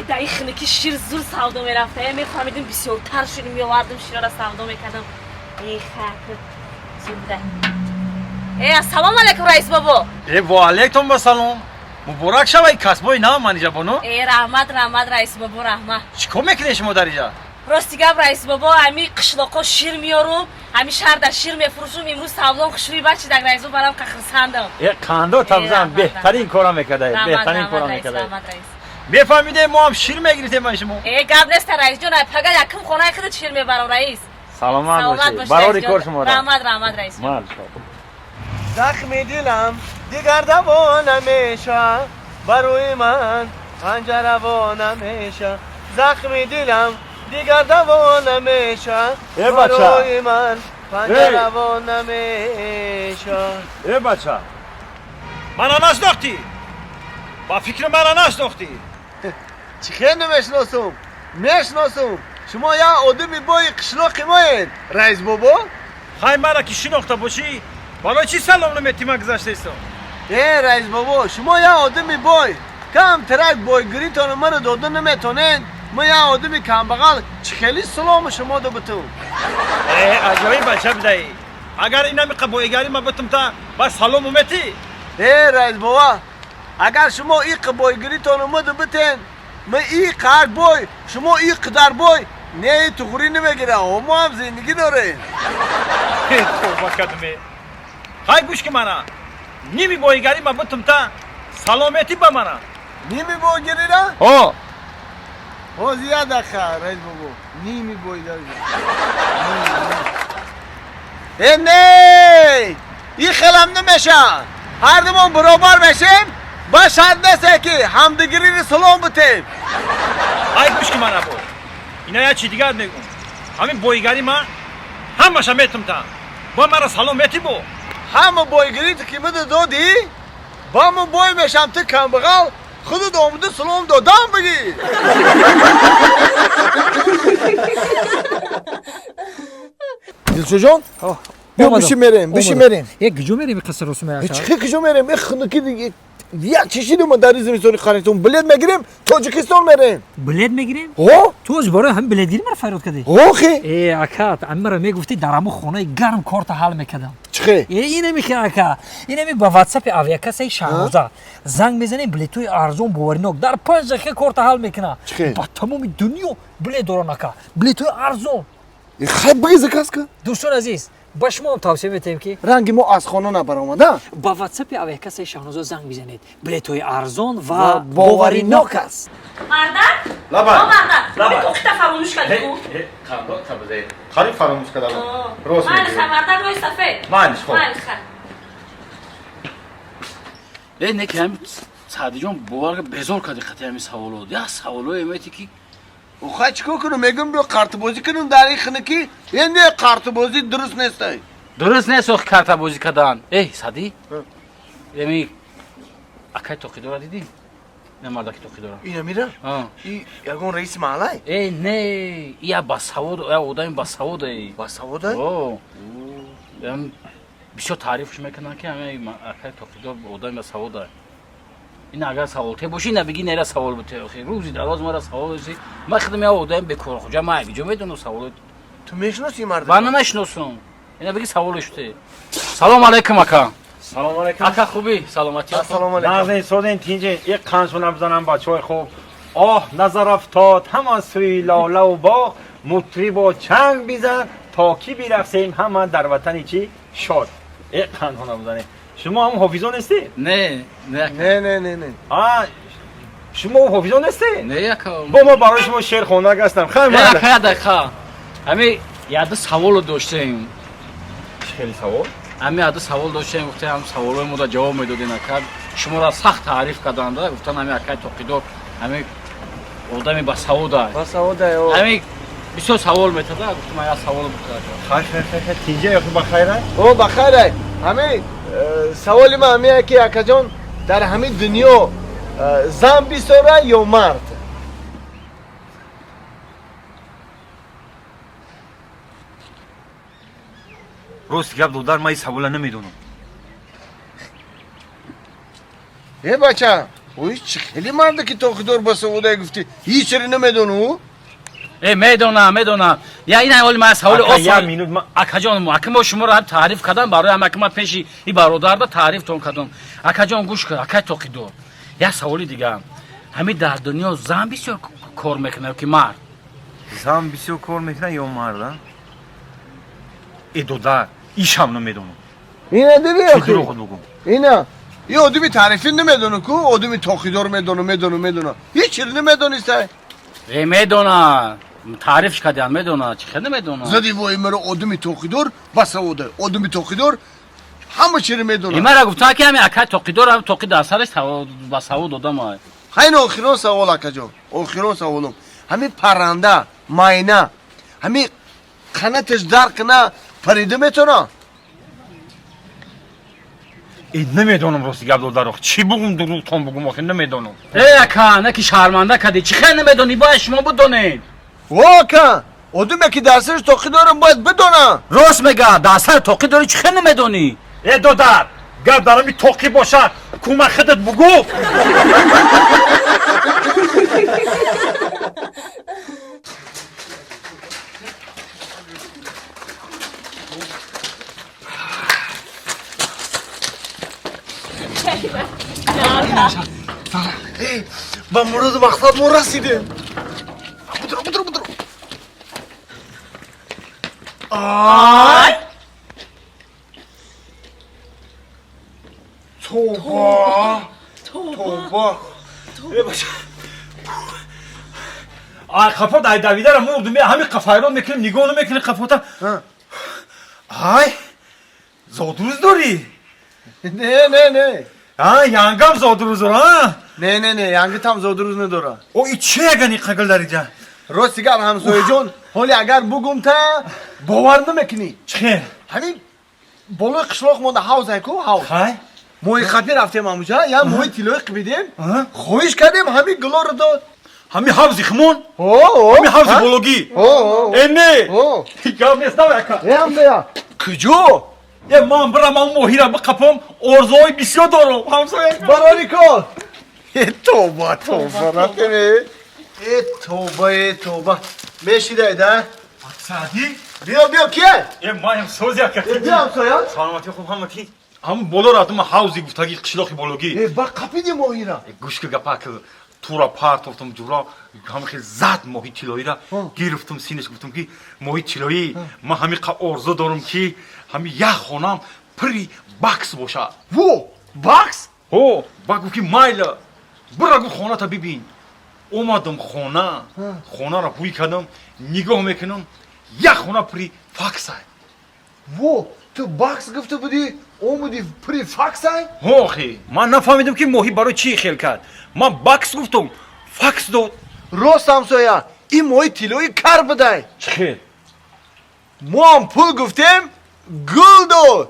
در این خنکی شیر زور سودا میرفته میفهمیدم بسیارتر شیرین میآوردم شیرا را سودا میکردم ای خاطر زنده السلام علیکم رئیس بابا و علیکم السلام مبارک شوی کسبای نام من اینجا بانو رحمت رئیس بابا رحمت چیکار میکنی شما در اینجا راستی گپ رئیس بابا امی قشلاقا شیر میارم امی شهر در شیر میفروشم امروز سودام خوشروی بچه در رئیس بابا برام خرساندم قندو تبزن بهترین کارا میکرده بهترین کارا میکرده میفهمیده ما هم شیر میگیریم من شما گپ نیست رئیس جان پگا یکم خونه خودت شیر میبرم رئیس سلامت باشی برای کار شما رحمت رئیس زخم دلم دیگر دوا نمیشه برای من پنجره وا نمیشه زخم دلم دیگر دوا نمیشه برای من پنجره وا نمیشه ای بچه من نشناختی با فکر من نشناختی چی خیلی نمیشناسم میشناسم شما یا آدمی بای قشلاقی ماین رئیس بابا خواهی مرا که شناخته باشی برای چی سلام نمیتی من گذاشته ایستم رئیس بابا شما یا آدمی بای کم ترک بایگیری تانو من رو داده نمیتونین ما یا آدمی کم بغل چه خیلی سلام شما دو بتون عجبی بچه بدهی اگر این نمی قبایگری ما بتم تا بس سلام اومتی رئیس بابا اگر شما این قبایگیری تانو ما دو بتین ما این قرق بای شما این قدر بای نه تو خوری نمیگیره ما هم زندگی داره تو بکدمی خواهی گوش که منه نیمی بایگری ما بتم تا سلامتی با منه نیمی بایگیری را؟ ها زیاده خواهر رئیس بابا نیمی بایگیری نه این خیلم نمیشه هر دومان برابر میشیم با شرط نسته که همدیگری رو سلام بتیم خواهی گوش که منه با اینا یا چی دیگر میگم همین بایگری ما همه میتم تا با مرا سلامتی با همه بایگیری تو که بده دادی با من بای میشم تو کم بغل خودت آمده سلام دادم بگی دلشو جان بیا بشی میریم یک کجا میریم قصر رسوم چه کجا میریم این خنکی دیگه یک چیزی ما در زمستانی خریدیم بلد میگیریم تاجیکستان میریم بلد میگیریم ها تو از برای هم بلدگیری مرا فراد کردی اوخی ای اکات امرا میگفتی در همون خونه گرم کارت حل میکردم چخه اینه میگه اکا اینه با واتساپ اویاکس شهروزا زنگ میزنیم بلیتوی ارزون بورینوک در 5 دقیقه کارت حل میکنه با تمام دنیا بلیت دوران اکا بلیتوی ارزون خیلی بگی زکاس که دوستان عزیز با شما توصیه میتیم که رنگ ما از خانه نبرآمده با واتساپ اویاکس شهروزا زنگ بزنید بلیتوی ارزون و باورینوک است مردن؟ لبن مردن تو که فراموش کردی کو؟ خالی فراموش کردم روز من مردن روی سفید مالش خب نه که هم سعدی جان باور بزرگ کردی خطی همین سوالات یا سوالای امیتی که اوخه چیکار کنم میگم بیا کارت بازی کنم در این خنکی یعنی کارت بازی درست نیست درست نیست وقت کارت بازی کردن ای سعدی یعنی اکای توقی داره دیدی نه مرد که توقی داره اینا میره این یکون رئیس محله ای نه یا باسواد یا اودایم باسواد باسواد اوه ام بسیار تعریفش میکنن که همین اکای توقی داره اودایم باسواد این اگر سوالته باشی نبگی نیره سوال بته آخه روزی دراز مرا سوال بزی ما خدمت آودم به کار خود جمع کجا میدونم سوال تو میشناسی مرد من نمیشناسم اینا بگی سوالش ته سلام علیکم اکا سلام علیکم اکا خوبی سلامتی سلام علیکم نازنین سودین تینجه یک قنسون بزنم بچه‌های خوب آه نظر افتاد همان سوی لاله و باغ مطرب و چنگ بیزن تا کی بیرقصیم همان در وطنی چی شاد یک قنسون بزنیم شما هم حافظان هستی؟ نه شما حافظان هستی؟ نه اکا با ما برای شما شعر خواننده هستم خیلی ممنون اکا همین یاد سوال داشتیم خیلی سوال همین یاد سوال داشتیم گفتم هم سوالای ما جواب میدادین اکا شما را سخت تعریف کردند گفتن همین اکا توقیدار همین آدمی با سواد همین بسیار سوال میتده گفتم من یه سوال بکنم خیر تینجه خوب بخیره او بخیره همین سوالی من همیه که اکا جان در همین دنیا زن بیساره یا مرد روز گپ دودر من این سوالا نمیدونم یه بچه اوی چه خیلی مرده که توقیدار با سعوده گفتی هیچ چری نمیدونه او میدونم یا این حال مسئله اکا یه اصلا مینوت اکا جان اکا ما شما رو هم تعریف کردم برای هم اکا پیشی این برادر رو تعریف تون کردم اکا جان گوش کن اکا توقیدار یه سوالی دیگه همین در دنیا زن بسیار کار میکنه که مرد زن بسیار کار میکنه یا مرد ای دودر ایشم نمیدونم اینه دیدی چه اخی دروغ بگم اینه یه آدمی تعریفی نمیدونه کو آدمی توقیدار میدونه هیچ چری نمیدونیسته میدونم تعریفش کردن میدونم چه خیلی میدونم زدی وای مرا آدمی توقیدار با سعوده آدمی توقیدار همه چری میدونه این مرا گفتن که همین اکا توقیدار هم توقید در سرش با سعود دادم خیلی آخران سوال اکا جان آخران سوالم همین پرنده ماینه همین قناتش درک نه پریده میتونه ای نمیدونم راستی گب دودر چی بگم دروغ تون بگم آخه نمیدونم ای اکا نه که شرمنده کردی چه خیلی نمیدونی باید شما بدونید واکن آدمی که درسش توقیدارم باید بدونه راست میگه در سر توقید داری چه خیلی نمیدونی ای دودر گب دارم این توقی باشه کمک خودت بگو با مورد مقصد ما رسیدیم بدرو آی توبه آی قفا دای دویده رو مردم همین قفای رو میکنیم نگاه نمیکنی قفاتا آی زادروز داری نه یانگم زادروز رو ها نه ینگی تام زودروز نداره او ای چه اگنی قگل داری جا راستی گر همسایه جون حالی اگر بگم تا باور نمیکنی چه همین بالای قشلاق مونده حوز کو حوز خای موی خطی رفتیم همونجا یا موی تیلوی قبیدیم آه. خویش کردیم همین گلا رو داد همی حوزی خمون اوه همی حوزی بولوگی اینه اوه گم نیست نوکا هم دیا کجو یه من برم اون موهی را بقپم ارزوی بسیار دارم همسایه براری کن توبه نکنی توبه میشیده ایده سعدی بیا کیه یه مایم سوزی اکا بیا همسایه سلامتی خوب همتی همون بالا رفتم حوزی گفتگی قشلاقی بولوگی با قپیدی موهی را گوش که گپا که تو را پارت افتم جورا همه خیلی زد ماهی تیلایی را گرفتم سینش گفتم که ماهی تیلایی من همین ارزو دارم که همین یه خونم پری باکس باشه وو باکس هو بگو که مایلا برگو خونه تا ببین اومدم خونه را بوی کردم نگاه میکنم یه خونه پری فاکس های وو تو باکس گفته بودی اومدی پری فاکس های هو خی من نفهمیدم که ماهی برای چی خیل کرد من باکس گفتم فاکس داد راست همسایه این موی تیلوی کار بده چه خیل ما هم پول گفتیم گل داد